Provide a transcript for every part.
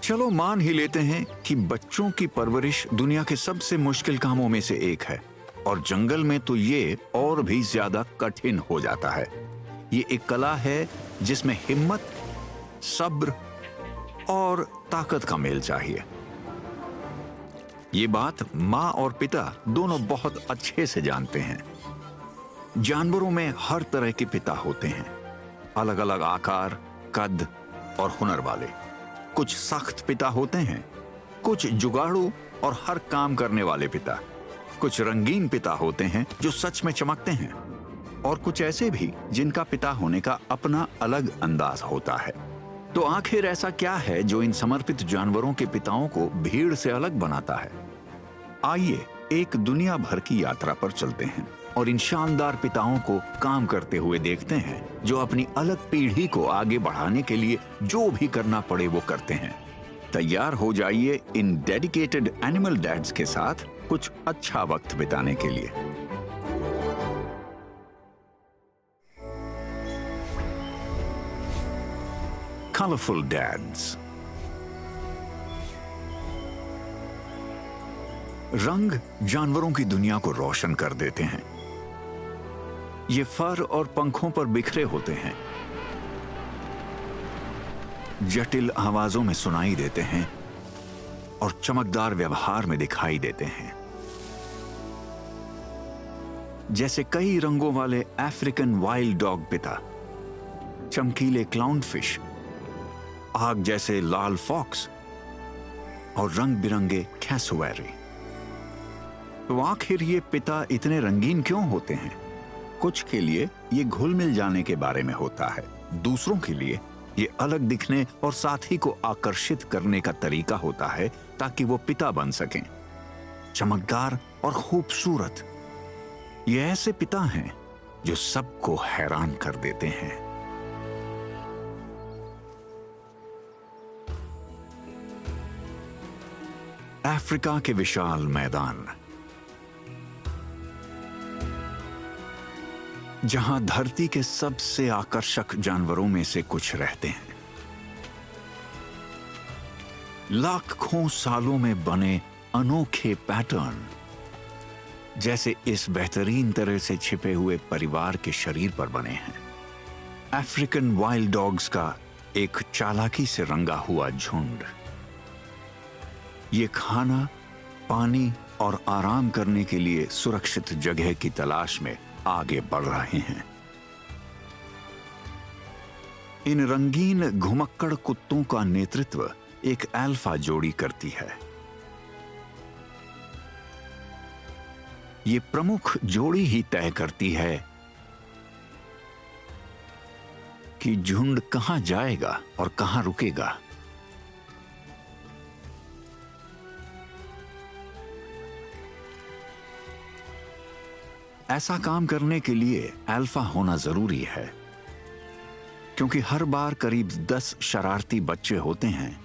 चलो मान ही लेते हैं कि बच्चों की परवरिश दुनिया के सबसे मुश्किल कामों में से एक है, और जंगल में तो ये और भी ज्यादा कठिन हो जाता है। ये एक कला है जिसमें हिम्मत, सब्र और ताकत का मेल चाहिए। ये बात माँ और पिता दोनों बहुत अच्छे से जानते हैं। जानवरों में हर तरह के पिता होते हैं, अलग अलग आकार, कद और हुनर वाले। कुछ सख्त पिता होते हैं, कुछ जुगाड़ू और हर काम करने वाले पिता। कुछ रंगीन पिता होते हैं जो सच में चमकते हैं, और कुछ ऐसे भी जिनका पिता होने का अपना अलग अंदाज होता है। तो आखिर ऐसा क्या है जो इन समर्पित जानवरों के पिताओं को भीड़ से अलग बनाता है? आइए एक दुनिया भर की यात्रा पर चलते हैं और इन शानदार पिताओं को काम करते हुए देखते हैं, जो अपनी अलग पीढ़ी को आगे बढ़ाने के लिए जो भी करना पड़े वो करते हैं। तैयार हो जाइए इन डेडिकेटेड एनिमल डैड्स के साथ कुछ अच्छा वक्त बिताने के लिए। Colourful dads. रंग जानवरों की दुनिया को रोशन कर देते हैं। ये फर और पंखों पर बिखरे होते हैं, जटिल आवाजों में सुनाई देते हैं और चमकदार व्यवहार में दिखाई देते हैं। जैसे कई रंगों वाले अफ्रीकन वाइल्ड डॉग पिता, चमकीले क्लाउनफिश, आग जैसे लाल फॉक्स और रंग बिरंगे कैसुएरी। तो आखिर ये पिता इतने रंगीन क्यों होते हैं? कुछ के लिए ये घुल मिल जाने के बारे में होता है, दूसरों के लिए ये अलग दिखने और साथी को आकर्षित करने का तरीका होता है ताकि वो पिता बन सकें। चमकदार और खूबसूरत ये ऐसे पिता हैं जो सबको हैरान कर देते हैं। अफ्रीका के विशाल मैदान, जहां धरती के सबसे आकर्षक जानवरों में से कुछ रहते हैं। लाखों सालों में बने अनोखे पैटर्न, जैसे इस बेहतरीन तरह से छिपे हुए परिवार के शरीर पर बने हैं। अफ्रीकन वाइल्ड डॉग्स का एक चालाकी से रंगा हुआ झुंड। ये खाना, पानी और आराम करने के लिए सुरक्षित जगह की तलाश में आगे बढ़ रहे हैं। इन रंगीन घुमक्कड़ कुत्तों का नेतृत्व एक अल्फा जोड़ी करती है। ये प्रमुख जोड़ी ही तय करती है कि झुंड कहां जाएगा और कहां रुकेगा। ऐसा काम करने के लिए अल्फा होना जरूरी है, क्योंकि हर बार करीब 10 शरारती बच्चे होते हैं।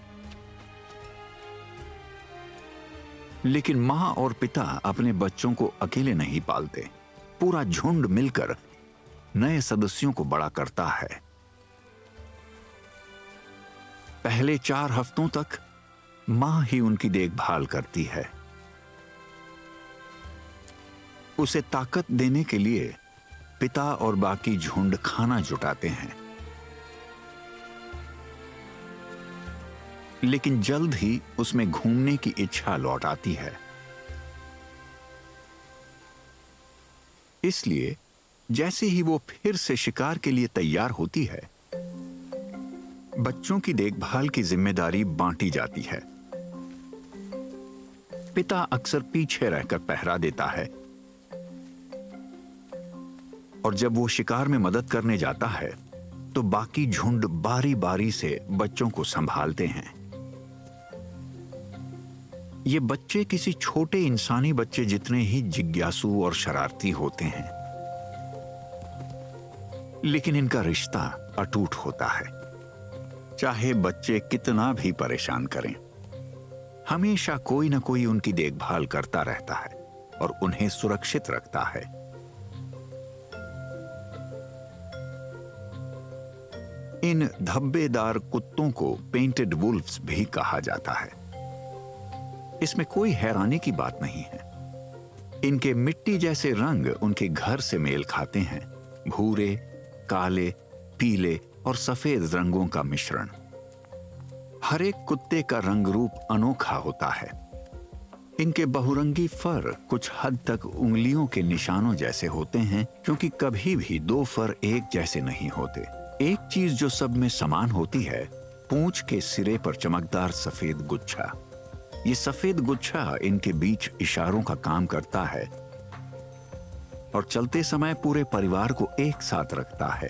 लेकिन मां और पिता अपने बच्चों को अकेले नहीं पालते, पूरा झुंड मिलकर नए सदस्यों को बड़ा करता है। पहले 4 हफ्तों तक मां ही उनकी देखभाल करती है। उसे ताकत देने के लिए पिता और बाकी झुंड खाना जुटाते हैं, लेकिन जल्द ही उसमें घूमने की इच्छा लौट आती है। इसलिए जैसे ही वो फिर से शिकार के लिए तैयार होती है, बच्चों की देखभाल की जिम्मेदारी बांटी जाती है। पिता अक्सर पीछे रहकर पहरा देता है, और जब वो शिकार में मदद करने जाता है तो बाकी झुंड बारी बारी से बच्चों को संभालते हैं। ये बच्चे किसी छोटे इंसानी बच्चे जितने ही जिज्ञासु और शरारती होते हैं, लेकिन इनका रिश्ता अटूट होता है। चाहे बच्चे कितना भी परेशान करें, हमेशा कोई ना कोई उनकी देखभाल करता रहता है और उन्हें सुरक्षित रखता है। इन धब्बेदार कुत्तों को पेंटेड वुल्फ्स भी कहा जाता है। इसमें कोई हैरानी की बात नहीं है। इनके मिट्टी जैसे रंग उनके घर से मेल खाते हैं, भूरे, काले, पीले और सफेद रंगों का मिश्रण। हर एक कुत्ते का रंग रूप अनोखा होता है। इनके बहुरंगी फर कुछ हद तक उंगलियों के निशानों जैसे होते हैं, क्योंकि कभी भी दो फर एक जैसे नहीं होते। एक चीज जो सब में समान होती है, पूंछ के सिरे पर चमकदार सफेद गुच्छा। ये सफेद गुच्छा इनके बीच इशारों का काम करता है और चलते समय पूरे परिवार को एक साथ रखता है।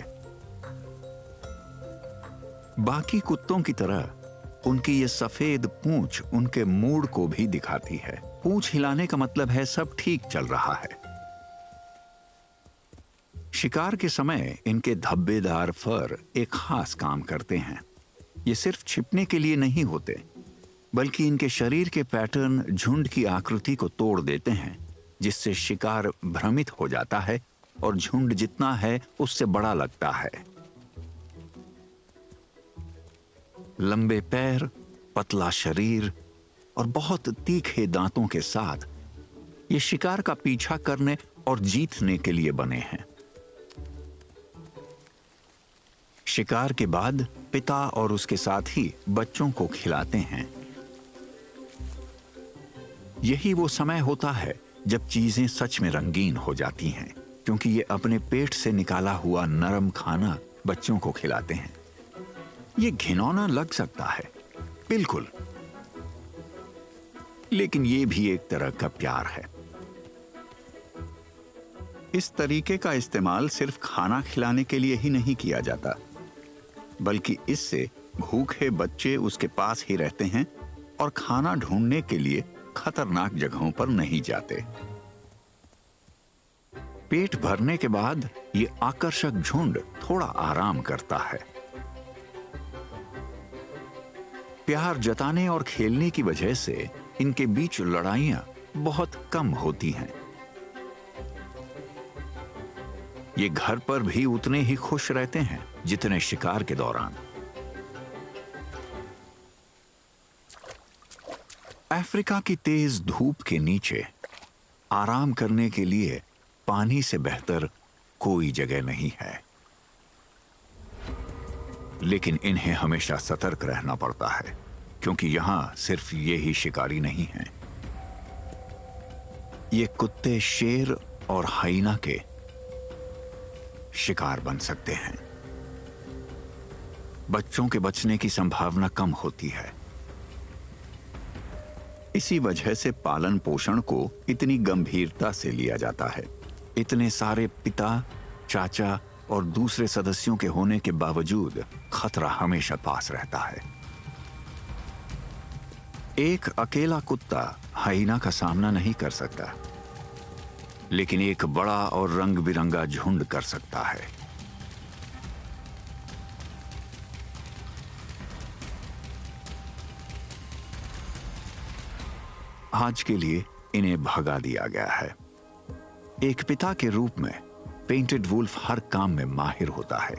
बाकी कुत्तों की तरह उनकी ये सफेद पूंछ उनके मूड को भी दिखाती है। पूंछ हिलाने का मतलब है सब ठीक चल रहा है। शिकार के समय इनके धब्बेदार फर एक खास काम करते हैं। ये सिर्फ छिपने के लिए नहीं होते, बल्कि इनके शरीर के पैटर्न झुंड की आकृति को तोड़ देते हैं, जिससे शिकार भ्रमित हो जाता है और झुंड जितना है उससे बड़ा लगता है। लंबे पैर, पतला शरीर और बहुत तीखे दांतों के साथ ये शिकार का पीछा करने और जीतने के लिए बने हैं। शिकार के बाद पिता और उसके साथी बच्चों को खिलाते हैं। यही वो समय होता है जब चीजें सच में रंगीन हो जाती हैं, क्योंकि ये अपने पेट से निकाला हुआ नरम खाना बच्चों को खिलाते हैं। ये घिनौना लग सकता है, बिल्कुल, लेकिन ये भी एक तरह का प्यार है। इस तरीके का इस्तेमाल सिर्फ खाना खिलाने के लिए ही नहीं किया जाता, बल्कि इससे भूखे बच्चे उसके पास ही रहते हैं और खाना ढूंढने के लिए खतरनाक जगहों पर नहीं जाते। पेट भरने के बाद ये आकर्षक झुंड थोड़ा आराम करता है। प्यार जताने और खेलने की वजह से इनके बीच लड़ाइयां बहुत कम होती हैं। ये घर पर भी उतने ही खुश रहते हैं जितने शिकार के दौरान। अफ्रीका की तेज धूप के नीचे आराम करने के लिए पानी से बेहतर कोई जगह नहीं है, लेकिन इन्हें हमेशा सतर्क रहना पड़ता है, क्योंकि यहां सिर्फ ये ही शिकारी नहीं हैं। ये कुत्ते शेर और हाइना के शिकार बन सकते हैं। बच्चों के बचने की संभावना कम होती है। इसी वजह से पालन पोषण को इतनी गंभीरता से लिया जाता है। इतने सारे पिता, चाचा और दूसरे सदस्यों के होने के बावजूद खतरा हमेशा पास रहता है। एक अकेला कुत्ता हाइना का सामना नहीं कर सकता, लेकिन एक बड़ा और रंग बिरंगा झुंड कर सकता है। आज के लिए इन्हें भगा दिया गया है। एक पिता के रूप में पेंटेड वुल्फ हर काम में माहिर होता है।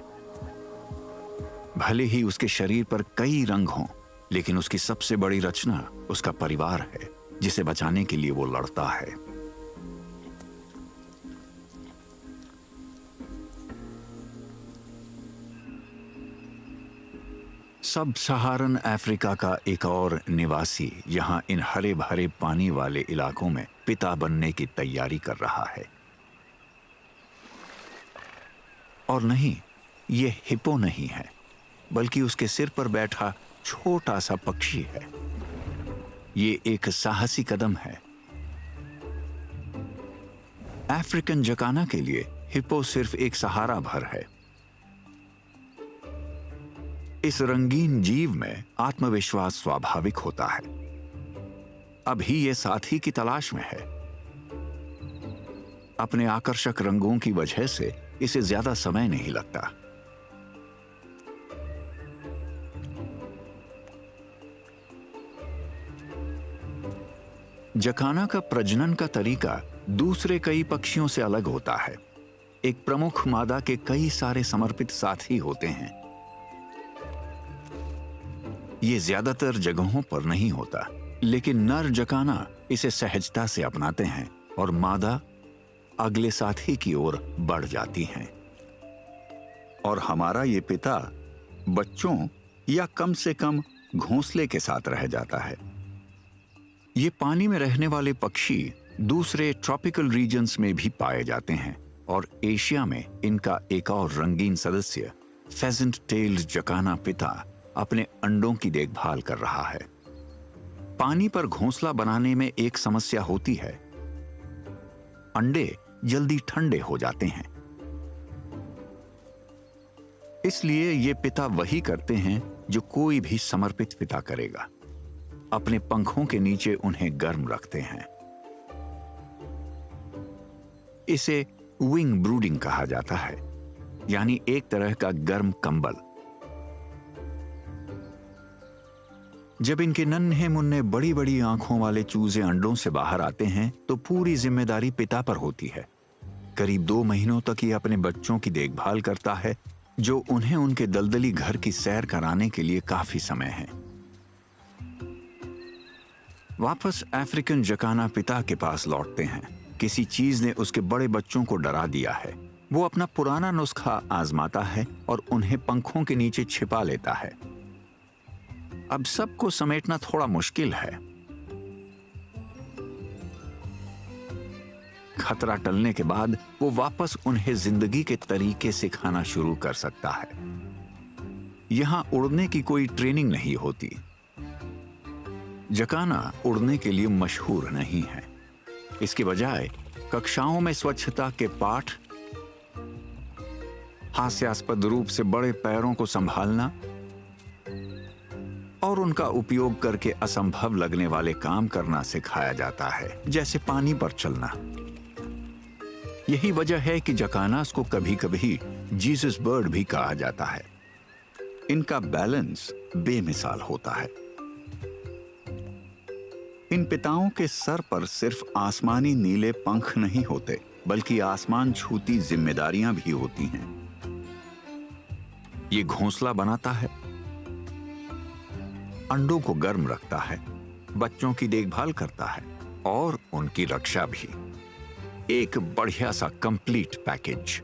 भले ही उसके शरीर पर कई रंग हों, लेकिन उसकी सबसे बड़ी रचना उसका परिवार है, जिसे बचाने के लिए वो लड़ता है। सब सहारन अफ्रीका का एक और निवासी यहां इन हरे भरे पानी वाले इलाकों में पिता बनने की तैयारी कर रहा है। और नहीं, ये हिप्पो नहीं है, बल्कि उसके सिर पर बैठा छोटा सा पक्षी है। ये एक साहसी कदम है। अफ्रीकन जकाना के लिए हिप्पो सिर्फ एक सहारा भर है। इस रंगीन जीव में आत्मविश्वास स्वाभाविक होता है। अभी ये साथी की तलाश में है। अपने आकर्षक रंगों की वजह से इसे ज्यादा समय नहीं लगता। जकाना का प्रजनन का तरीका दूसरे कई पक्षियों से अलग होता है। एक प्रमुख मादा के कई सारे समर्पित साथी होते हैं, ये ज्यादातर जगहों पर नहीं होता, लेकिन नर जकाना इसे सहजता से अपनाते हैं और मादा अगले साथी की ओर बढ़ जाती हैं। और हमारा ये पिता बच्चों या कम से कम घोंसले के साथ रह जाता है। ये पानी में रहने वाले पक्षी दूसरे ट्रॉपिकल रीजन्स में भी पाए जाते हैं और एशिया में इनका एक और रंगीन सदस्य फेजेंट टेल्ड जकाना पिता अपने अंडों की देखभाल कर रहा है। पानी पर घोंसला बनाने में एक समस्या होती है, अंडे जल्दी ठंडे हो जाते हैं। इसलिए ये पिता वही करते हैं जो कोई भी समर्पित पिता करेगा, अपने पंखों के नीचे उन्हें गर्म रखते हैं। इसे विंग ब्रूडिंग कहा जाता है, यानी एक तरह का गर्म कंबल। जब इनके नन्हे मुन्ने बड़ी बड़ी आंखों वाले चूजे अंडों से बाहर आते हैं तो पूरी जिम्मेदारी पिता पर होती है। करीब 2 महीनों तक ये अपने बच्चों की देखभाल करता है, जो उन्हें उनके दलदली घर की सैर कराने के लिए काफी समय है। वापस अफ्रीकन जकाना पिता के पास लौटते हैं। किसी चीज ने उसके बड़े बच्चों को डरा दिया है। वो अपना पुराना नुस्खा आजमाता है और उन्हें पंखों के नीचे छिपा लेता है। अब सबको समेटना थोड़ा मुश्किल है। खतरा टलने के बाद वो वापस उन्हें जिंदगी के तरीके सिखाना शुरू कर सकता है। यहां उड़ने की कोई ट्रेनिंग नहीं होती। जकाना उड़ने के लिए मशहूर नहीं है। इसके बजाय कक्षाओं में स्वच्छता के पाठ, हास्यास्पद रूप से बड़े पैरों को संभालना और उनका उपयोग करके असंभव लगने वाले काम करना सिखाया जाता है, जैसे पानी पर चलना। यही वजह है कि जकानास को कभी कभी जीसस बर्ड भी कहा जाता है। इनका बैलेंस बेमिसाल होता है। इन पिताओं के सर पर सिर्फ आसमानी नीले पंख नहीं होते, बल्कि आसमान छूती जिम्मेदारियां भी होती हैं। ये घोंसला बनाता है, अंडों को गर्म रखता है, बच्चों की देखभाल करता है और उनकी रक्षा भी। एक बढ़िया सा कंप्लीट पैकेज।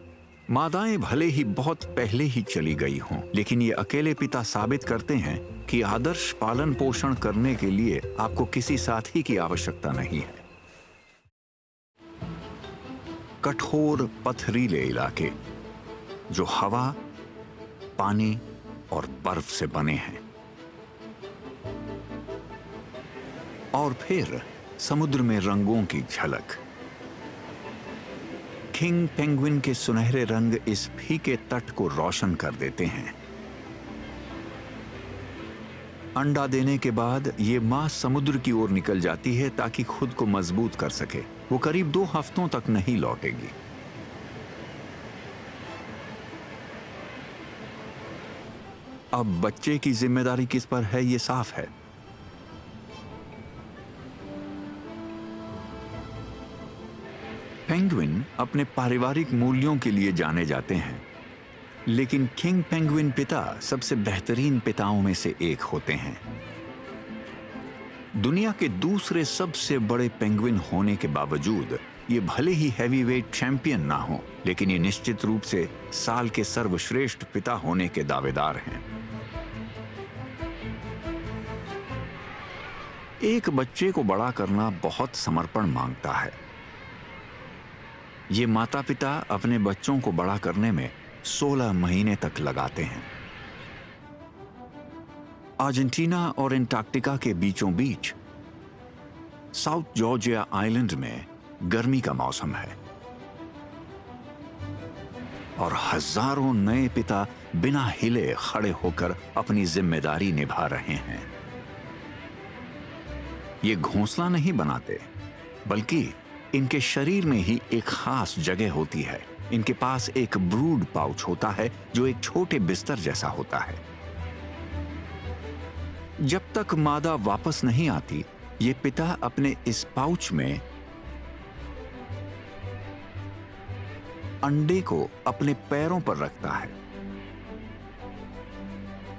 मादाएं भले ही बहुत पहले ही चली गई हों, लेकिन ये अकेले पिता साबित करते हैं कि आदर्श पालन पोषण करने के लिए आपको किसी साथी की आवश्यकता नहीं है। कठोर पथरीले इलाके जो हवा, पानी और बर्फ से बने हैं, और फिर समुद्र में रंगों की झलक। किंग पेंगुइन के सुनहरे रंग इस फीके तट को रोशन कर देते हैं। अंडा देने के बाद ये मां समुद्र की ओर निकल जाती है ताकि खुद को मजबूत कर सके। वो करीब 2 हफ्तों तक नहीं लौटेगी। अब बच्चे की जिम्मेदारी किस पर है, ये साफ है। पेंगुइन अपने पारिवारिक मूल्यों के लिए जाने जाते हैं, लेकिन किंग पेंगुइन पिता सबसे बेहतरीन पिताओं में से एक होते हैं। दुनिया के दूसरे सबसे बड़े पेंगुइन होने के बावजूद ये भले ही हैवीवेट चैंपियन ना हो, लेकिन ये निश्चित रूप से साल के सर्वश्रेष्ठ पिता होने के दावेदार हैं। एक बच्चे को बड़ा करना बहुत समर्पण मांगता है। ये माता पिता अपने बच्चों को बड़ा करने में 16 महीने तक लगाते हैं। अर्जेंटीना और एंटार्क्टिका के बीचों बीच साउथ जॉर्जिया आइलैंड में गर्मी का मौसम है और हजारों नए पिता बिना हिले खड़े होकर अपनी जिम्मेदारी निभा रहे हैं। ये घोंसला नहीं बनाते, बल्कि इनके शरीर में ही एक खास जगह होती है। इनके पास एक ब्रूड पाउच होता है जो एक छोटे बिस्तर जैसा होता है। जब तक मादा वापस नहीं आती, ये पिता अपने इस पाउच में अंडे को अपने पैरों पर रखता है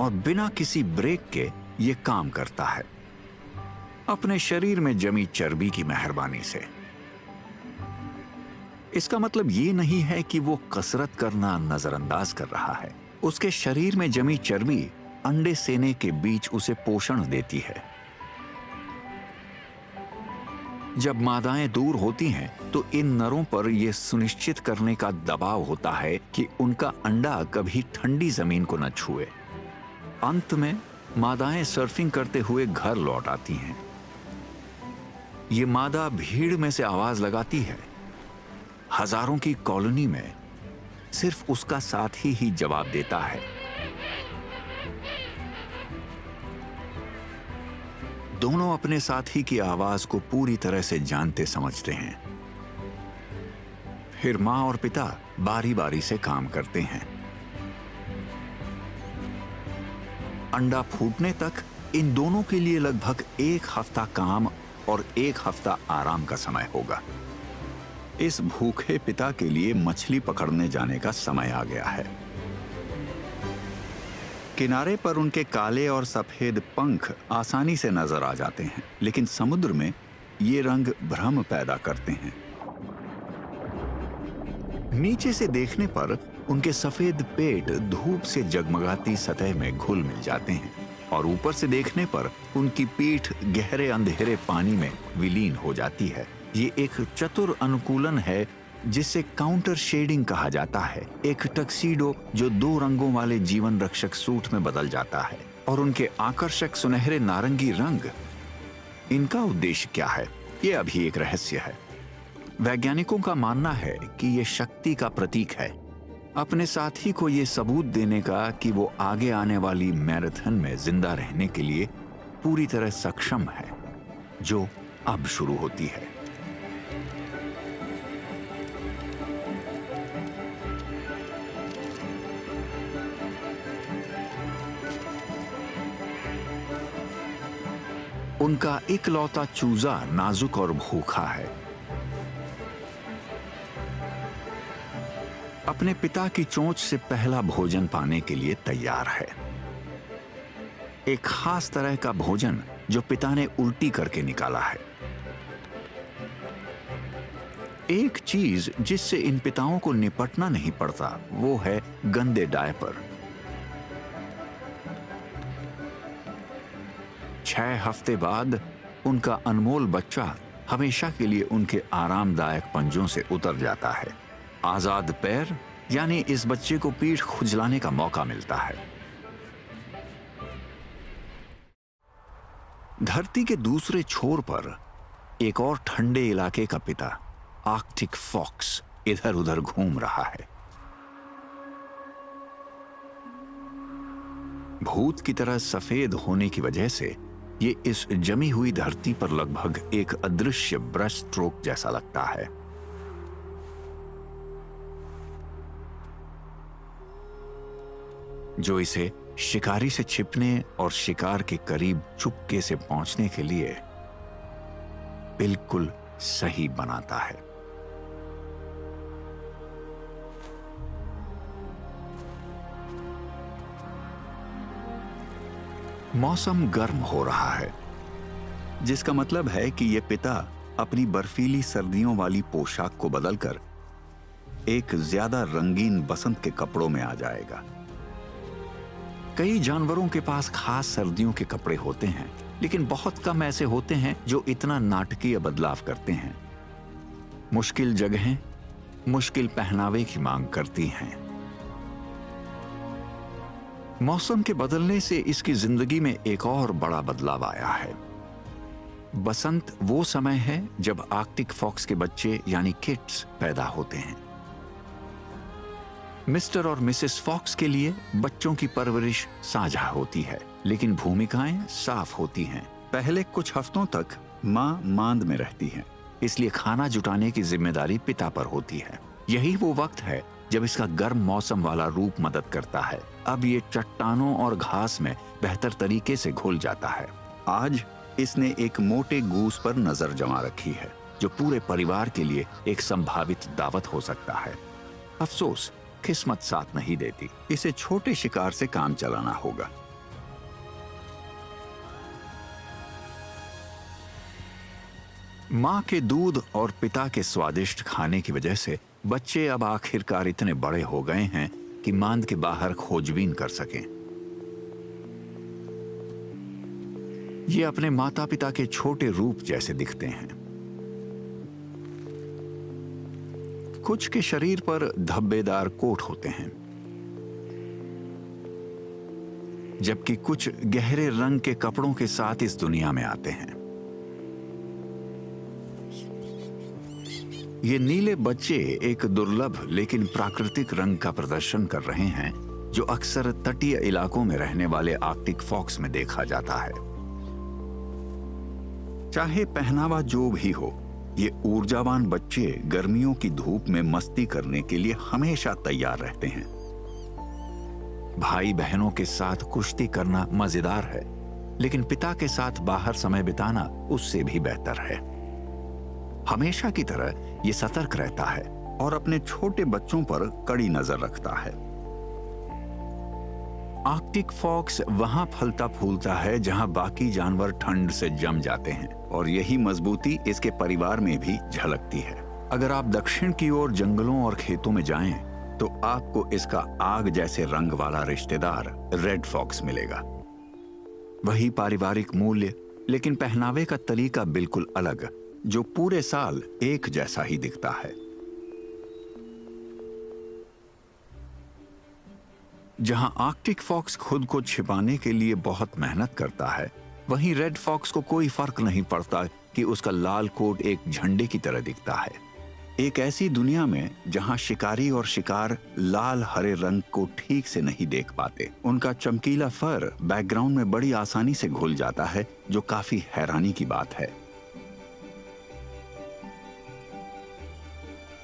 और बिना किसी ब्रेक के ये काम करता है, अपने शरीर में जमी चर्बी की मेहरबानी से। इसका मतलब ये नहीं है कि वो कसरत करना नजरअंदाज कर रहा है। उसके शरीर में जमी चर्बी अंडे सेने के बीच उसे पोषण देती है। जब मादाएं दूर होती हैं तो इन नरों पर यह सुनिश्चित करने का दबाव होता है कि उनका अंडा कभी ठंडी जमीन को न छुए। अंत में मादाएं सर्फिंग करते हुए घर लौट आती हैं। ये मादा भीड़ में से आवाज लगाती है। हजारों की कॉलोनी में सिर्फ उसका साथी ही जवाब देता है। दोनों अपने साथी की आवाज को पूरी तरह से जानते समझते हैं। फिर मां और पिता बारी बारी से काम करते हैं। अंडा फूटने तक इन दोनों के लिए लगभग 1 हफ्ता काम और 1 हफ्ता आराम का समय होगा। इस भूखे पिता के लिए मछली पकड़ने जाने का समय आ गया है। किनारे पर उनके काले और सफेद पंख आसानी से नजर आ जाते हैं, लेकिन समुद्र में ये रंग भ्रम पैदा करते हैं। नीचे से देखने पर उनके सफेद पेट धूप से जगमगाती सतह में घुल मिल जाते हैं और ऊपर से देखने पर उनकी पीठ गहरे अंधेरे पानी में विलीन हो जाती है। ये एक चतुर अनुकूलन है जिसे काउंटर शेडिंग कहा जाता है। एक टक्सीडो जो 2 रंगों वाले जीवन रक्षक सूट में बदल जाता है और उनके आकर्षक सुनहरे नारंगी रंग। इनका उद्देश्य क्या है, ये अभी एक रहस्य है। वैज्ञानिकों का मानना है कि ये शक्ति का प्रतीक है, अपने साथी को ये सबूत देने का कि वो आगे आने वाली मैराथन में जिंदा रहने के लिए पूरी तरह सक्षम है, जो अब शुरू होती है। उनका इकलौता चूजा नाजुक और भूखा है। अपने पिता की चोंच से पहला भोजन पाने के लिए तैयार है। एक खास तरह का भोजन जो पिता ने उल्टी करके निकाला है। एक चीज जिससे इन पिताओं को निपटना नहीं पड़ता वो है गंदे डायपर। 6 हफ्ते बाद उनका अनमोल बच्चा हमेशा के लिए उनके आरामदायक पंजों से उतर जाता है। आजाद पैर यानी इस बच्चे को पीठ खुजलाने का मौका मिलता है। धरती के दूसरे छोर पर एक और ठंडे इलाके का पिता आर्कटिक फॉक्स इधर उधर घूम रहा है। भूत की तरह सफेद होने की वजह से ये इस जमी हुई धरती पर लगभग एक अदृश्य ब्रश स्ट्रोक जैसा लगता है। जो इसे शिकारी से छिपने और शिकार के करीब चुपके से पहुंचने के लिए बिल्कुल सही बनाता है। मौसम गर्म हो रहा है, जिसका मतलब है कि यह पिता अपनी बर्फीली सर्दियों वाली पोशाक को बदलकर एक ज्यादा रंगीन बसंत के कपड़ों में आ जाएगा। कई जानवरों के पास खास सर्दियों के कपड़े होते हैं, लेकिन बहुत कम ऐसे होते हैं जो इतना नाटकीय बदलाव करते हैं। मुश्किल जगहें मुश्किल पहनावे की मांग करती हैं। मौसम के बदलने से इसकी जिंदगी में एक और बड़ा बदलाव आया है। बसंत वो समय है जब आर्कटिक फॉक्स के बच्चे यानी किड्स पैदा होते हैं। मिस्टर और मिसेस फॉक्स के लिए बच्चों की परवरिश साझा होती है, लेकिन भूमिकाएं साफ होती हैं। पहले कुछ हफ्तों तक मां मांद में रहती है, इसलिए खाना जुटाने की जिम्मेदारी पिता पर होती है। यही वो वक्त है जब इसका गर्म मौसम वाला रूप मदद करता है। अब ये चट्टानों और घास में बेहतर तरीके से घुल जाता है। आज इसने एक मोटे गूस पर नजर जमा रखी है, जो पूरे परिवार के लिए एक संभावित दावत हो सकता है। अफसोस, किस्मत साथ नहीं देती। इसे छोटे शिकार से काम चलाना होगा। माँ के दूध और पिता के स्वादिष्ट खाने की वजह से बच्चे अब आखिरकार इतने बड़े हो गए हैं कि मांद के बाहर खोजबीन कर सकें। ये अपने माता पिता के छोटे रूप जैसे दिखते हैं। कुछ के शरीर पर धब्बेदार कोट होते हैं, जबकि कुछ गहरे रंग के कपड़ों के साथ इस दुनिया में आते हैं। ये नीले बच्चे एक दुर्लभ लेकिन प्राकृतिक रंग का प्रदर्शन कर रहे हैं जो अक्सर तटीय इलाकों में रहने वाले आर्कटिक फॉक्स में देखा जाता है। चाहे पहनावा जो भी हो, ये ऊर्जावान बच्चे गर्मियों की धूप में मस्ती करने के लिए हमेशा तैयार रहते हैं। भाई बहनों के साथ कुश्ती करना मजेदार है, लेकिन पिता के साथ बाहर समय बिताना उससे भी बेहतर है। हमेशा की तरह ये सतर्क रहता है और अपने छोटे बच्चों पर कड़ी नजर रखता है। आर्कटिक फॉक्स वहां फलता फूलता है जहां बाकी जानवर ठंड से जम जाते हैं, और यही मजबूती इसके परिवार में भी झलकती है। अगर आप दक्षिण की ओर जंगलों और खेतों में जाएं, तो आपको इसका आग जैसे रंग वाला रिश्तेदार रेड फॉक्स मिलेगा। वही पारिवारिक मूल्य, लेकिन पहनावे का तरीका बिल्कुल अलग, जो पूरे साल एक जैसा ही दिखता है। जहां आर्कटिक फॉक्स खुद को छिपाने के लिए बहुत मेहनत करता है, वहीं रेड फॉक्स को कोई फर्क नहीं पड़ता कि उसका लाल कोट एक झंडे की तरह दिखता है। एक ऐसी दुनिया में जहां शिकारी और शिकार लाल हरे रंग को ठीक से नहीं देख पाते, उनका चमकीला फर बैकग्राउंड में बड़ी आसानी से घुल जाता है, जो काफी हैरानी की बात है।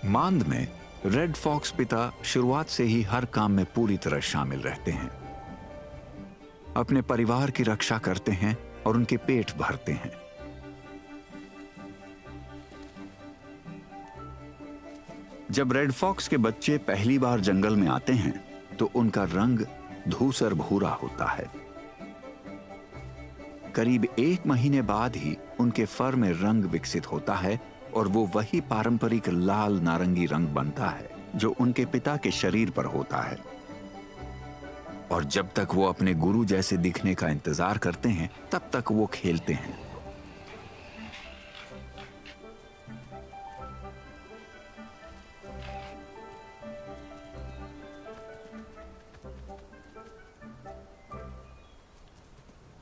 मांद में रेड फॉक्स पिता शुरुआत से ही हर काम में पूरी तरह शामिल रहते हैं। अपने परिवार की रक्षा करते हैं और उनके पेट भरते हैं। जब रेड फॉक्स के बच्चे पहली बार जंगल में आते हैं, तो उनका रंग धूसर भूरा होता है। करीब 1 महीने बाद ही उनके फर में रंग विकसित होता है और वो वही पारंपरिक लाल नारंगी रंग बनता है जो उनके पिता के शरीर पर होता है। और जब तक वो अपने गुरु जैसे दिखने का इंतजार करते हैं, तब तक वो खेलते हैं।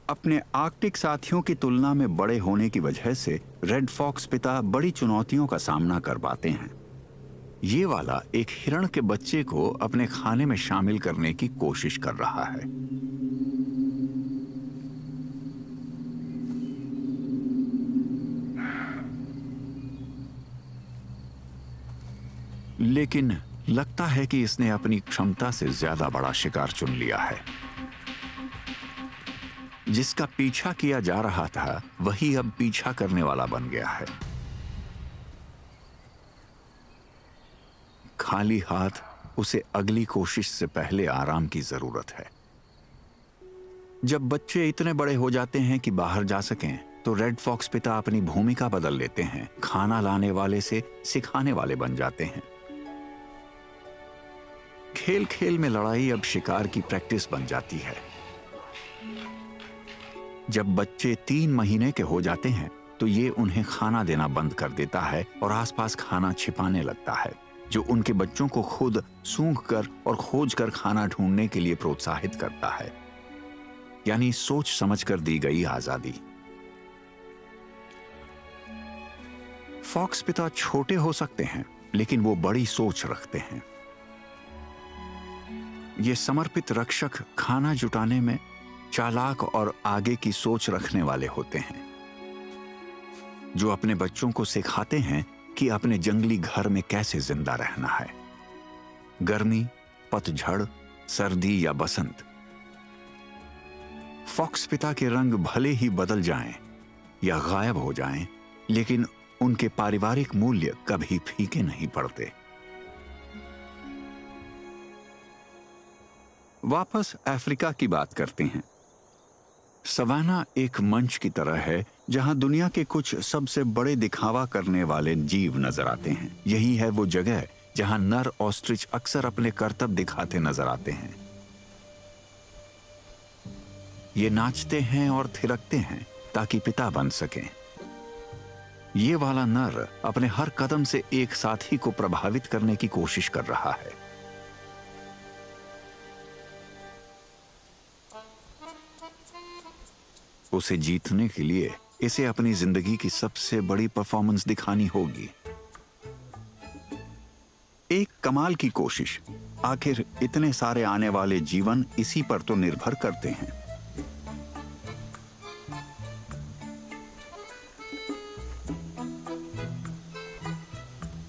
अपने आर्कटिक साथियों की तुलना में बड़े होने की वजह से रेड फॉक्स पिता बड़ी चुनौतियों का सामना कर पाते हैं। ये वाला एक हिरण के बच्चे को अपने खाने में शामिल करने की कोशिश कर रहा है। लेकिन लगता है कि इसने अपनी क्षमता से ज्यादा बड़ा शिकार चुन लिया है। जिसका पीछा किया जा रहा था, वही अब पीछा करने वाला बन गया है। खाली हाथ उसे अगली कोशिश से पहले आराम की जरूरत है। जब बच्चे इतने बड़े हो जाते हैं कि बाहर जा सकें, तो रेड फॉक्स पिता अपनी भूमिका बदल लेते हैं। खाना लाने वाले से सिखाने वाले बन जाते हैं। खेल खेल में लड़ाई अब शिकार की प्रैक्टिस बन जाती है। जब बच्चे 3 महीने के हो जाते हैं, तो ये उन्हें खाना देना बंद कर देता है और आसपास खाना छिपाने लगता है, जो उनके बच्चों को खुद सूंघ कर और खोज कर खाना ढूंढने के लिए प्रोत्साहित करता है। यानी सोच समझ कर दी गई आजादी। फॉक्स पिता छोटे हो सकते हैं, लेकिन वो बड़ी सोच रखते हैं। ये समर्पित रक्षक खाना जुटाने में चालाक और आगे की सोच रखने वाले होते हैं, जो अपने बच्चों को सिखाते हैं कि अपने जंगली घर में कैसे जिंदा रहना है। गर्मी, पतझड़, सर्दी या बसंत, फॉक्स पिता के रंग भले ही बदल जाएं या गायब हो जाएं, लेकिन उनके पारिवारिक मूल्य कभी फीके नहीं पड़ते। वापस अफ्रीका की बात करते हैं। सवाना एक मंच की तरह है जहां दुनिया के कुछ सबसे बड़े दिखावा करने वाले जीव नजर आते हैं। यही है वो जगह जहां नर ऑस्ट्रिच अक्सर अपने करतब दिखाते नजर आते हैं। ये नाचते हैं और थिरकते हैं ताकि पिता बन सकें। ये वाला नर अपने हर कदम से एक साथी को प्रभावित करने की कोशिश कर रहा है। उसे जीतने के लिए इसे अपनी जिंदगी की सबसे बड़ी परफॉर्मेंस दिखानी होगी। एक कमाल की कोशिश। आखिर इतने सारे आने वाले जीवन इसी पर तो निर्भर करते हैं।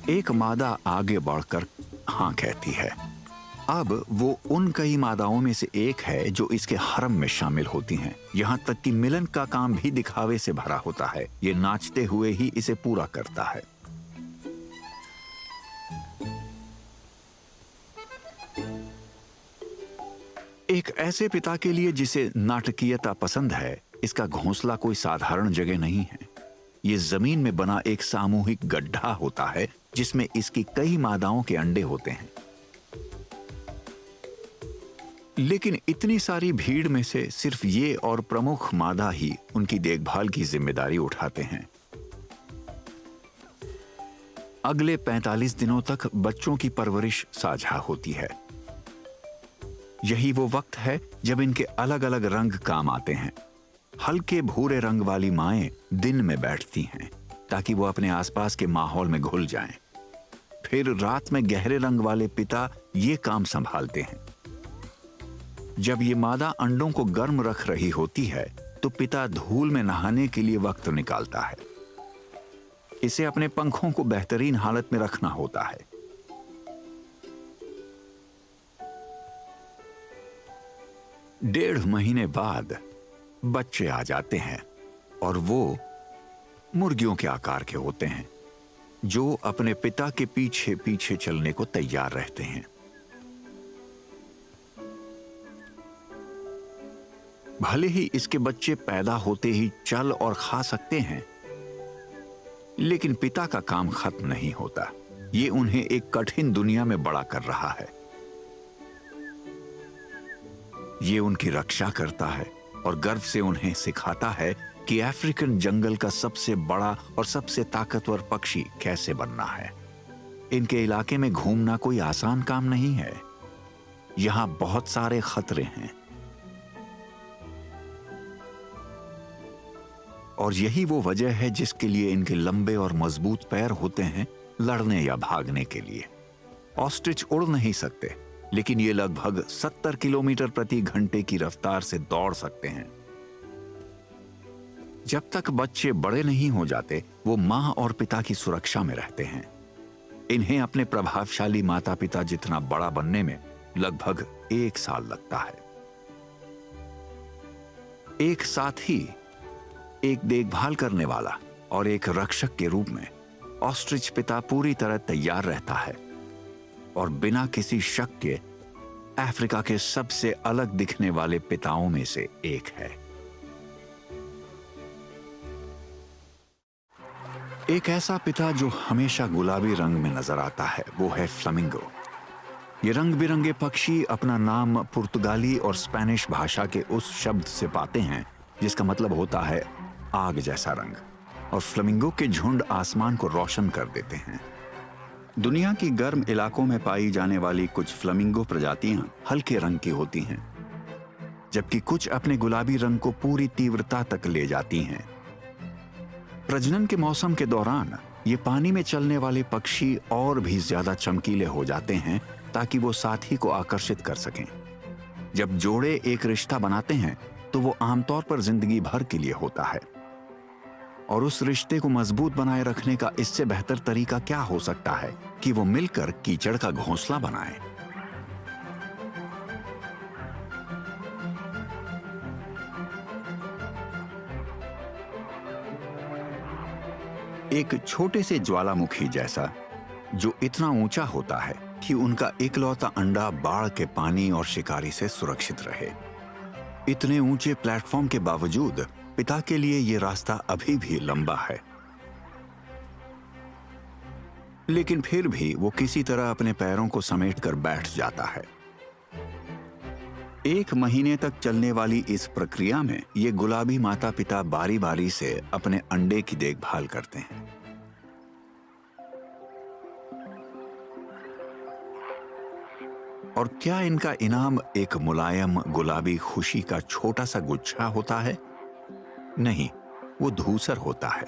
एक मादा आगे बढ़कर हाँ कहती है। अब वो उन कई मादाओं में से एक है जो इसके हरम में शामिल होती हैं। यहाँ तक कि मिलन का काम भी दिखावे से भरा होता है। ये नाचते हुए ही इसे पूरा करता है। एक ऐसे पिता के लिए जिसे नाटकीयता पसंद है, इसका घोंसला कोई साधारण जगह नहीं है। ये जमीन में बना एक सामूहिक गड्ढा होता है जिसमें इसकी कई मादाओं के अंडे होते हैं। लेकिन इतनी सारी भीड़ में से सिर्फ ये और प्रमुख मादा ही उनकी देखभाल की जिम्मेदारी उठाते हैं। अगले 45 दिनों तक बच्चों की परवरिश साझा होती है। यही वो वक्त है जब इनके अलग अलग रंग काम आते हैं। हल्के भूरे रंग वाली माएं दिन में बैठती हैं ताकि वो अपने आसपास के माहौल में घुल जाएं। फिर रात में गहरे रंग वाले पिता ये काम संभालते हैं। जब ये मादा अंडों को गर्म रख रही होती है तो पिता धूल में नहाने के लिए वक्त निकालता है। इसे अपने पंखों को बेहतरीन हालत में रखना होता है। डेढ़ महीने बाद बच्चे आ जाते हैं और वो मुर्गियों के आकार के होते हैं जो अपने पिता के पीछे पीछे चलने को तैयार रहते हैं। भले ही इसके बच्चे पैदा होते ही चल और खा सकते हैं, लेकिन पिता का काम खत्म नहीं होता। ये उन्हें एक कठिन दुनिया में बड़ा कर रहा है। ये उनकी रक्षा करता है और गर्व से उन्हें सिखाता है कि अफ्रीकन जंगल का सबसे बड़ा और सबसे ताकतवर पक्षी कैसे बनना है। इनके इलाके में घूमना कोई आसान काम नहीं है। यहां बहुत सारे खतरे हैं और यही वो वजह है जिसके लिए इनके लंबे और मजबूत पैर होते हैं लड़ने या भागने के लिए। ऑस्ट्रिच उड़ नहीं सकते, लेकिन ये लगभग 70 किलोमीटर प्रति घंटे की रफ्तार से दौड़ सकते हैं। जब तक बच्चे बड़े नहीं हो जाते, वो मां और पिता की सुरक्षा में रहते हैं। इन्हें अपने प्रभावशाली माता पिता जितना बड़ा बनने में लगभग 1 साल लगता है। एक साथ ही एक देखभाल करने वाला और एक रक्षक के रूप में ऑस्ट्रिच पिता पूरी तरह तैयार रहता है और बिना किसी शक के अफ्रीका के सबसे अलग दिखने वाले पिताओं में से एक है। एक ऐसा पिता जो हमेशा गुलाबी रंग में नजर आता है वो है फ्लेमिंगो। ये रंग बिरंगे पक्षी अपना नाम पुर्तगाली और स्पेनिश भाषा के उस शब्द से पाते हैं जिसका मतलब होता है आग जैसा रंग, और फ्लेमिंगो के झुंड आसमान को रोशन कर देते हैं। दुनिया की गर्म इलाकों में पाई जाने वाली कुछ फ्लेमिंगो प्रजातियां हल्के रंग की होती हैं, जबकि कुछ अपने गुलाबी रंग को पूरी तीव्रता तक ले जाती हैं। प्रजनन के मौसम के दौरान ये पानी में चलने वाले पक्षी और भी ज्यादा चमकीले हो जाते हैं ताकि वो साथी को आकर्षित कर सकें। जब जोड़े एक रिश्ता बनाते हैं तो वो आमतौर पर जिंदगी भर के लिए होता है, और उस रिश्ते को मजबूत बनाए रखने का इससे बेहतर तरीका क्या हो सकता है कि वो मिलकर कीचड़ का घोंसला बनाएं। एक छोटे से ज्वालामुखी जैसा जो इतना ऊंचा होता है कि उनका इकलौता अंडा बाढ़ के पानी और शिकारी से सुरक्षित रहे। इतने ऊंचे प्लेटफॉर्म के बावजूद पिता के लिए यह रास्ता अभी भी लंबा है, लेकिन फिर भी वो किसी तरह अपने पैरों को समेटकर बैठ जाता है। 1 महीने तक चलने वाली इस प्रक्रिया में ये गुलाबी माता पिता बारी बारी से अपने अंडे की देखभाल करते हैं। और क्या इनका इनाम एक मुलायम गुलाबी खुशी का छोटा सा गुच्छा होता है? नहीं, वो धूसर होता है।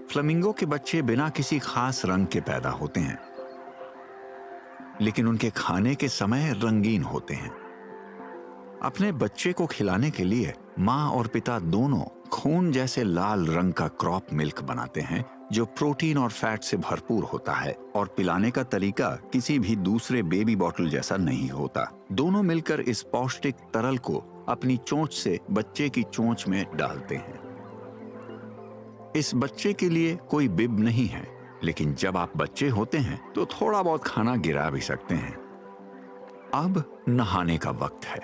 फ्लेमिंगो के बच्चे बिना किसी खास रंग के पैदा होते हैं, लेकिन उनके खाने के समय रंगीन होते हैं। अपने बच्चे को खिलाने के लिए माँ और पिता दोनों खून जैसे लाल रंग का क्रॉप मिल्क बनाते हैं, जो प्रोटीन और फैट से भरपूर होता है, और पिलाने का तरीका किसी भी दूसरे बेबी बॉटल जैसा नहीं होता। दोनों मिलकर इस पौष्टिक तरल को अपनी चोंच से बच्चे की चोंच में डालते हैं। इस बच्चे के लिए कोई बिब नहीं है, लेकिन जब आप बच्चे होते हैं तो थोड़ा बहुत खाना गिरा भी सकते हैं। अब नहाने का वक्त है।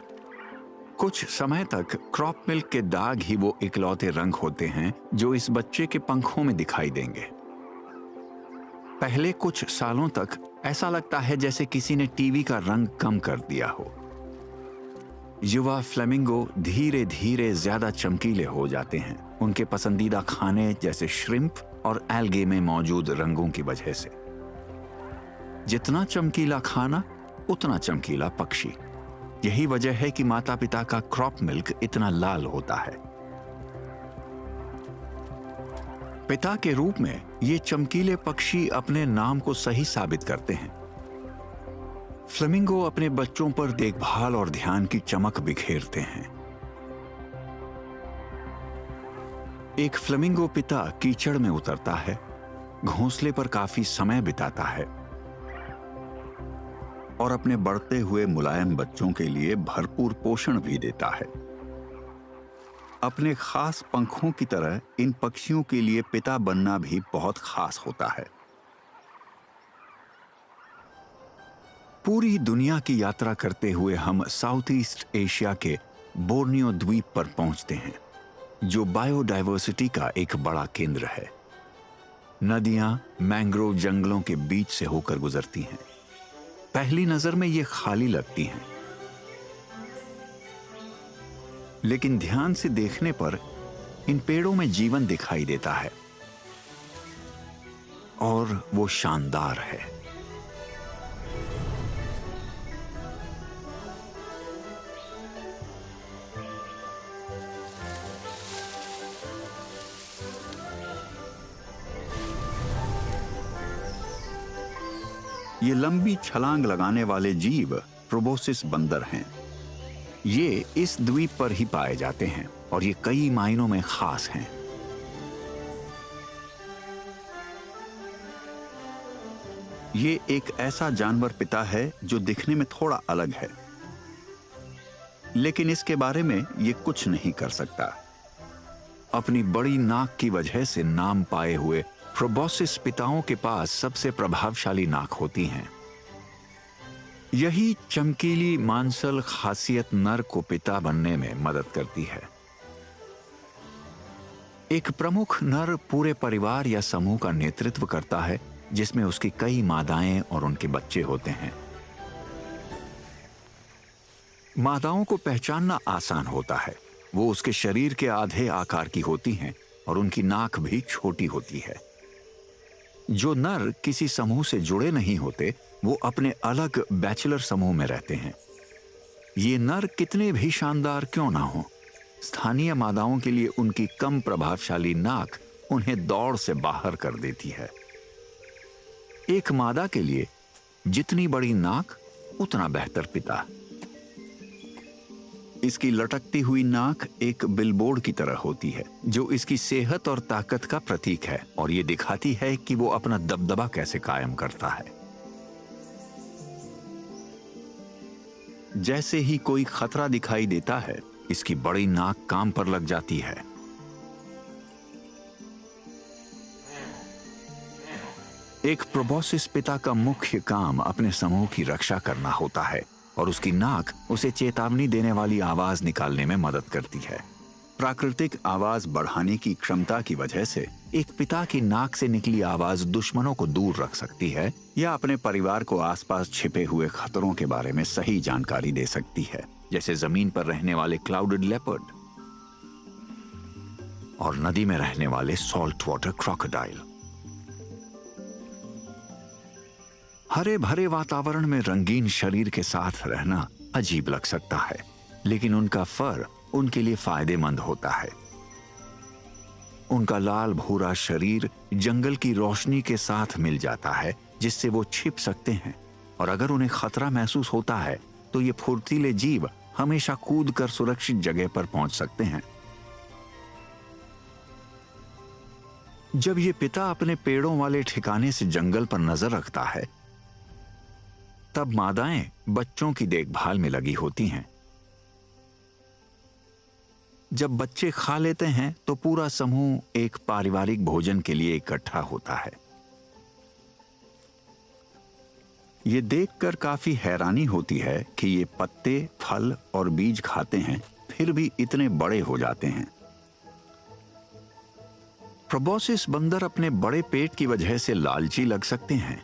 कुछ समय तक क्रॉप मिल्क के दाग ही वो इकलौते रंग होते हैं जो इस बच्चे के पंखों में दिखाई देंगे। पहले कुछ सालों तक ऐसा लगता है जैसे किसी ने टीवी का रंग कम कर दिया हो। युवा फ्लेमिंगो धीरे धीरे ज्यादा चमकीले हो जाते हैं, उनके पसंदीदा खाने जैसे श्रिम्प और एल्गे में मौजूद रंगों की वजह से। जितना चमकीला खाना उतना चमकीला पक्षी। यही वजह है कि माता पिता का क्रॉप मिल्क इतना लाल होता है। पिता के रूप में ये चमकीले पक्षी अपने नाम को सही साबित करते हैं। फ्लेमिंगो अपने बच्चों पर देखभाल और ध्यान की चमक बिखेरते हैं। एक फ्लेमिंगो पिता कीचड़ में उतरता है, घोंसले पर काफी समय बिताता है और अपने बढ़ते हुए मुलायम बच्चों के लिए भरपूर पोषण भी देता है। अपने खास पंखों की तरह इन पक्षियों के लिए पिता बनना भी बहुत खास होता है। पूरी दुनिया की यात्रा करते हुए हम साउथ ईस्ट एशिया के बोर्नियो द्वीप पर पहुंचते हैं, जो बायोडायवर्सिटी का एक बड़ा केंद्र है। नदियां मैंग्रोव जंगलों के बीच से होकर गुजरती हैं। पहली नजर में ये खाली लगती हैं, लेकिन ध्यान से देखने पर इन पेड़ों में जीवन दिखाई देता है, और वो शानदार है। ये लंबी छलांग लगाने वाले जीव प्रोबोसिस बंदर हैं। ये इस द्वीप पर ही पाए जाते हैं और ये कई मायनों में खास हैं। ये एक ऐसा जानवर पिता है जो दिखने में थोड़ा अलग है, लेकिन इसके बारे में ये कुछ नहीं कर सकता। अपनी बड़ी नाक की वजह से नाम पाए हुए प्रोबोसिस पिताओं के पास सबसे प्रभावशाली नाक होती हैं। यही चमकीली मांसल खासियत नर को पिता बनने में मदद करती है। एक प्रमुख नर पूरे परिवार या समूह का नेतृत्व करता है, जिसमें उसकी कई मादाएं और उनके बच्चे होते हैं। मादाओं को पहचानना आसान होता है। वो उसके शरीर के आधे आकार की होती हैं और उनकी नाक भी छोटी होती है। जो नर किसी समूह से जुड़े नहीं होते, वो अपने अलग बैचलर समूह में रहते हैं। ये नर कितने भी शानदार क्यों ना हो, स्थानीय मादाओं के लिए उनकी कम प्रभावशाली नाक उन्हें दौड़ से बाहर कर देती है। एक मादा के लिए जितनी बड़ी नाक उतना बेहतर पिता। इसकी लटकती हुई नाक एक बिलबोर्ड की तरह होती है, जो इसकी सेहत और ताकत का प्रतीक है, और ये दिखाती है कि वो अपना दबदबा कैसे कायम करता है। जैसे ही कोई खतरा दिखाई देता है, इसकी बड़ी नाक काम पर लग जाती है। एक प्रोबोसिस पिता का मुख्य काम अपने समूह की रक्षा करना होता है, और उसकी नाक उसे चेतावनी देने वाली आवाज निकालने में मदद करती है। प्राकृतिक आवाज बढ़ाने की क्षमता की वजह से एक पिता की नाक से निकली आवाज दुश्मनों को दूर रख सकती है या अपने परिवार को आसपास छिपे हुए खतरों के बारे में सही जानकारी दे सकती है, जैसे जमीन पर रहने वाले क्लाउडेड लेपर्ड और नदी में रहने वाले सॉल्ट वाटर क्रोकोडाइल। हरे भरे वातावरण में रंगीन शरीर के साथ रहना अजीब लग सकता है, लेकिन उनका फर उनके लिए फायदेमंद होता है। उनका लाल भूरा शरीर जंगल की रोशनी के साथ मिल जाता है, जिससे वो छिप सकते हैं, और अगर उन्हें खतरा महसूस होता है तो ये फुर्तीले जीव हमेशा कूद कर सुरक्षित जगह पर पहुंच सकते हैं। जब ये पिता अपने पेड़ों वाले ठिकाने से जंगल पर नजर रखता है, तब मादाएं बच्चों की देखभाल में लगी होती हैं। जब बच्चे खा लेते हैं तो पूरा समूह एक पारिवारिक भोजन के लिए इकट्ठा होता है। ये देखकर काफी हैरानी होती है कि ये पत्ते, फल और बीज खाते हैं, फिर भी इतने बड़े हो जाते हैं। प्रोबोसिस बंदर अपने बड़े पेट की वजह से लालची लग सकते हैं,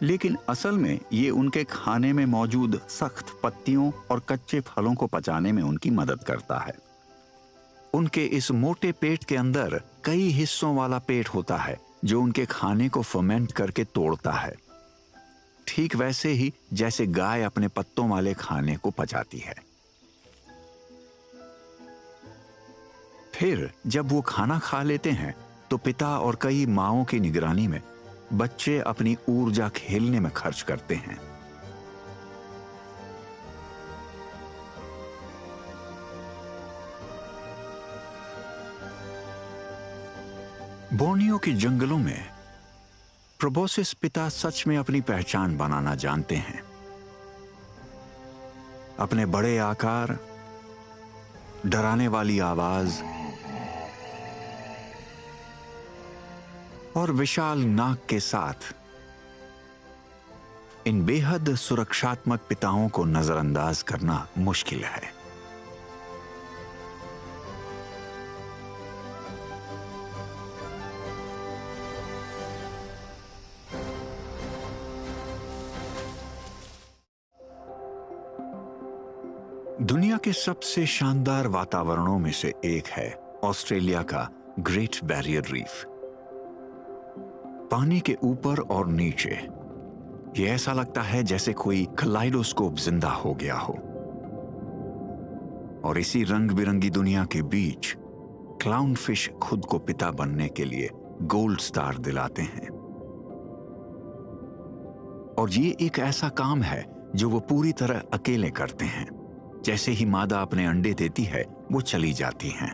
लेकिन असल में ये उनके खाने में मौजूद सख्त पत्तियों और कच्चे फलों को पचाने में उनकी मदद करता है। उनके इस मोटे पेट के अंदर कई हिस्सों वाला पेट होता है जो उनके खाने को फर्मेंट करके तोड़ता है, ठीक वैसे ही जैसे गाय अपने पत्तों वाले खाने को पचाती है। फिर जब वो खाना खा लेते हैं तो पिता और कई माँओं की निगरानी में बच्चे अपनी ऊर्जा खेलने में खर्च करते हैं। बोर्नियो के जंगलों में प्रोबोसिस पिता सच में अपनी पहचान बनाना जानते हैं। अपने बड़े आकार, डराने वाली आवाज और विशाल नाक के साथ इन बेहद सुरक्षात्मक पिताओं को नजरअंदाज करना मुश्किल है। दुनिया के सबसे शानदार वातावरणों में से एक है ऑस्ट्रेलिया का ग्रेट बैरियर रीफ। पानी के ऊपर और नीचे ये ऐसा लगता है जैसे कोई कलाइडोस्कोप जिंदा हो गया हो। और इसी रंग बिरंगी दुनिया के बीच क्लाउनफिश खुद को पिता बनने के लिए गोल्ड स्टार दिलाते हैं। और ये एक ऐसा काम है जो वो पूरी तरह अकेले करते हैं। जैसे ही मादा अपने अंडे देती है, वो चली जाती हैं।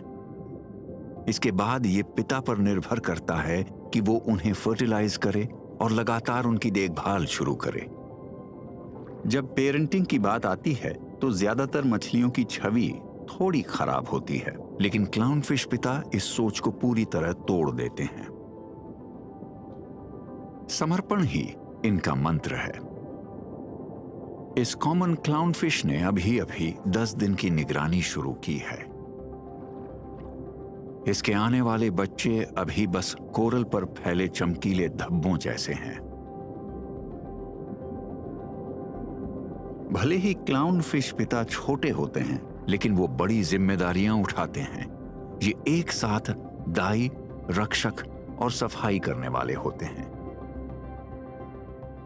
इसके बाद ये पिता पर निर्भर करता है कि वो उन्हें फर्टिलाइज करे और लगातार उनकी देखभाल शुरू करे। जब पेरेंटिंग की बात आती है तो ज्यादातर मछलियों की छवि थोड़ी खराब होती है, लेकिन क्लाउनफिश पिता इस सोच को पूरी तरह तोड़ देते हैं। समर्पण ही इनका मंत्र है। इस कॉमन क्लाउनफिश ने अभी अभी 10 दिन की निगरानी शुरू की है। इसके आने वाले बच्चे अभी बस कोरल पर फैले चमकीले धब्बों जैसे हैं। भले ही क्लाउनफिश पिता छोटे होते हैं, लेकिन वो बड़ी जिम्मेदारियां उठाते हैं। ये एक साथ दाई, रक्षक और सफाई करने वाले होते हैं।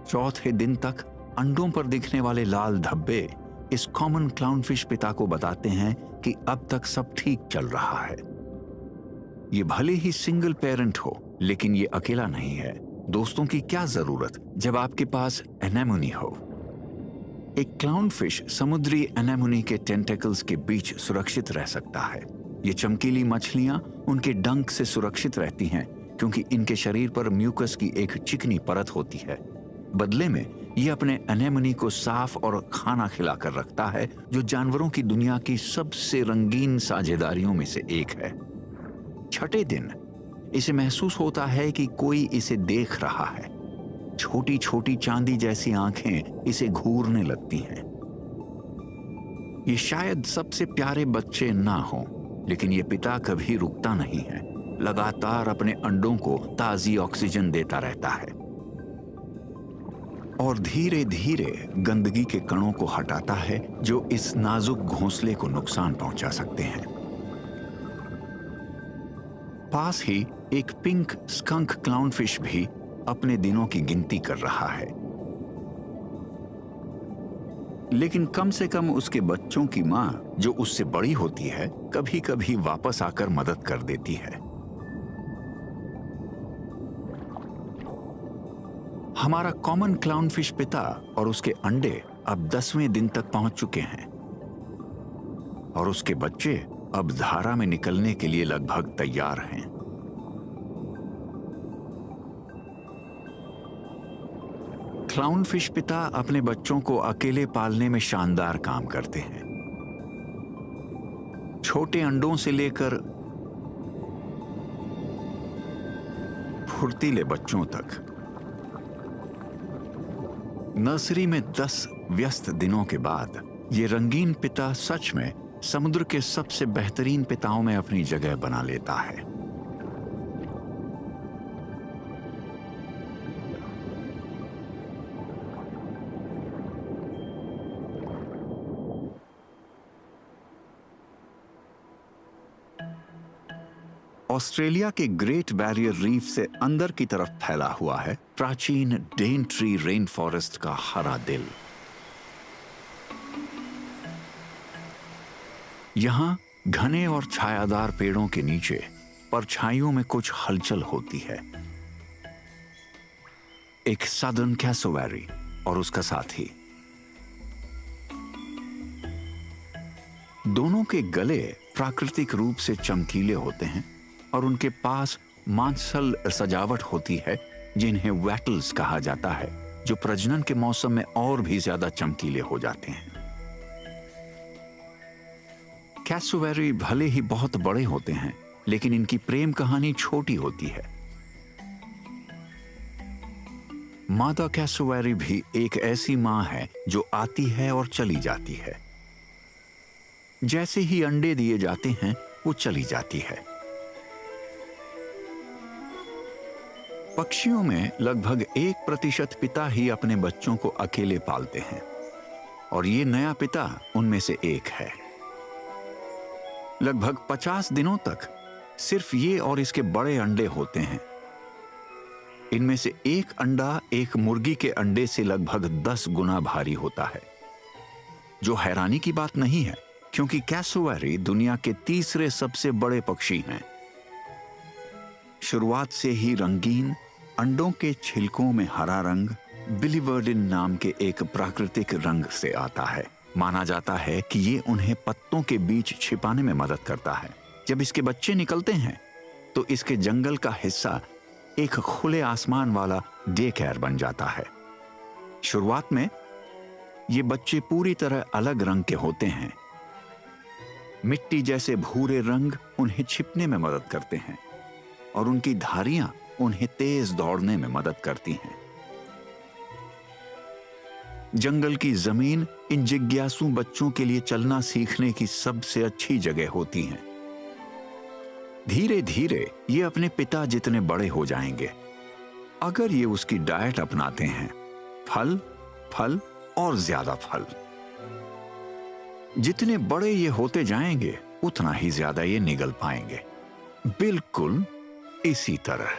चौथे दिन तक अंडों पर दिखने वाले लाल धब्बे इस कॉमन क्लाउनफिश पिता को बताते हैं कि अब तक सब ठीक चल रहा है। ये भले ही सिंगल पेरेंट हो, लेकिन ये अकेला नहीं है। दोस्तों की क्या जरूरत जब आपके पास एनेमोनी हो। एक क्लाउनफिश समुद्री एनेमोनी के टेंटेकल्स के बीच सुरक्षित रह सकता है। ये चमकीली मछलियां उनके डंक से सुरक्षित रहती हैं, क्योंकि इनके शरीर पर म्यूकस की एक चिकनी परत होती है। बदले में ये अपने एनेमोनी को साफ और खाना खिलाकर रखता है, जो जानवरों की दुनिया की सबसे रंगीन साझेदारियों में से एक है। छठे दिन इसे महसूस होता है कि कोई इसे देख रहा है। छोटी छोटी चांदी जैसी आंखें इसे घूरने लगती हैं। ये शायद सबसे प्यारे बच्चे ना हों, लेकिन ये पिता कभी रुकता नहीं है, लगातार अपने अंडों को ताजी ऑक्सीजन देता रहता है और धीरे धीरे गंदगी के कणों को हटाता है जो इस नाजुक घोंसले को नुकसान पहुंचा सकते हैं। पास ही एक पिंक स्कंक क्लाउनफिश भी अपने दिनों की गिनती कर रहा है, लेकिन कम से कम उसके बच्चों की मां, जो उससे बड़ी होती है, कभी कभी वापस आकर मदद कर देती है। हमारा कॉमन क्लाउनफिश पिता और उसके अंडे अब 10वें दिन तक पहुंच चुके हैं और उसके बच्चे अब धारा में निकलने के लिए लगभग तैयार हैं। क्लाउनफिश पिता अपने बच्चों को अकेले पालने में शानदार काम करते हैं। छोटे अंडों से लेकर फुर्तीले बच्चों तक। नर्सरी में 10 व्यस्त दिनों के बाद ये रंगीन पिता सच में समुद्र के सबसे बेहतरीन पिताओं में अपनी जगह बना लेता है। ऑस्ट्रेलिया के ग्रेट बैरियर रीफ से अंदर की तरफ फैला हुआ है प्राचीन डेनट्री रेन फॉरेस्ट का हरा दिल। यहां घने और छायादार पेड़ों के नीचे परछाइयों में कुछ हलचल होती है। एक सदर्न कैसोवेरी और उसका साथी। दोनों के गले प्राकृतिक रूप से चमकीले होते हैं और उनके पास मांसल सजावट होती है जिन्हें वैटल्स कहा जाता है, जो प्रजनन के मौसम में और भी ज्यादा चमकीले हो जाते हैं। कैसोवेरी भले ही बहुत बड़े होते हैं, लेकिन इनकी प्रेम कहानी छोटी होती है। मादा कैसोवेरी भी एक ऐसी मां है जो आती है और चली जाती है। जैसे ही अंडे दिए जाते हैं वो चली जाती है। पक्षियों में लगभग 1% पिता ही अपने बच्चों को अकेले पालते हैं और ये नया पिता उनमें से एक है। लगभग 50 दिनों तक सिर्फ ये और इसके बड़े अंडे होते हैं। इनमें से एक अंडा एक मुर्गी के अंडे से लगभग 10 गुना भारी होता है, जो हैरानी की बात नहीं है क्योंकि कैसोवेरी दुनिया के तीसरे सबसे बड़े पक्षी हैं। शुरुआत से ही रंगीन, अंडों के छिलकों में हरा रंग बिलीवर्डिन नाम के एक प्राकृतिक रंग से आता है। माना जाता है कि ये उन्हें पत्तों के बीच छिपाने में मदद करता है। जब इसके बच्चे निकलते हैं तो इसके जंगल का हिस्सा एक खुले आसमान वाला डे केयर बन जाता है। शुरुआत में ये बच्चे पूरी तरह अलग रंग के होते हैं। मिट्टी जैसे भूरे रंग उन्हें छिपने में मदद करते हैं और उनकी धारियां उन्हें तेज दौड़ने में मदद करती हैं। जंगल की जमीन इन जिज्ञासु बच्चों के लिए चलना सीखने की सबसे अच्छी जगह होती है। धीरे धीरे ये अपने पिता जितने बड़े हो जाएंगे अगर ये उसकी डाइट अपनाते हैं। फल, फल और ज्यादा फल। जितने बड़े ये होते जाएंगे उतना ही ज्यादा ये निगल पाएंगे। बिल्कुल इसी तरह।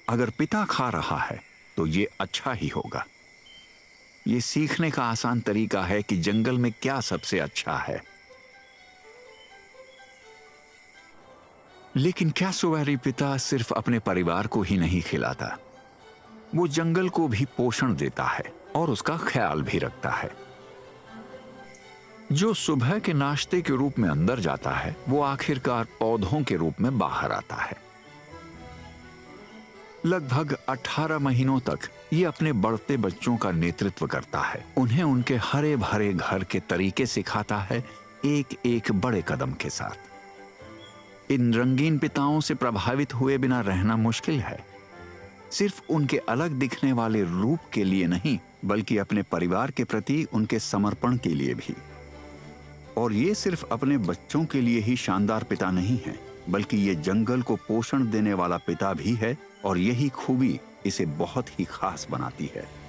अगर पिता खा रहा है तो ये अच्छा ही होगा। ये सीखने का आसान तरीका है कि जंगल में क्या सबसे अच्छा है। लेकिन कैसोवेरी पिता सिर्फ अपने परिवार को ही नहीं खिलाता, वो जंगल को भी पोषण देता है और उसका ख्याल भी रखता है। जो सुबह के नाश्ते के रूप में अंदर जाता है वो आखिरकार पौधों के रूप में बाहर आता है। लगभग 18 महीनों तक ये अपने बढ़ते बच्चों का नेतृत्व करता है, उन्हें उनके हरे भरे घर के तरीके सिखाता है, एक एक बड़े कदम के साथ। इन रंगीन पिताओं से प्रभावित हुए बिना रहना मुश्किल है। सिर्फ उनके अलग दिखने वाले रूप के लिए नहीं, बल्कि अपने परिवार के प्रति उनके समर्पण के लिए भी। और ये सिर्फ अपने बच्चों के लिए ही शानदार पिता नहीं है, बल्कि ये जंगल को पोषण देने वाला पिता भी है, और यही खूबी इसे बहुत ही खास बनाती है।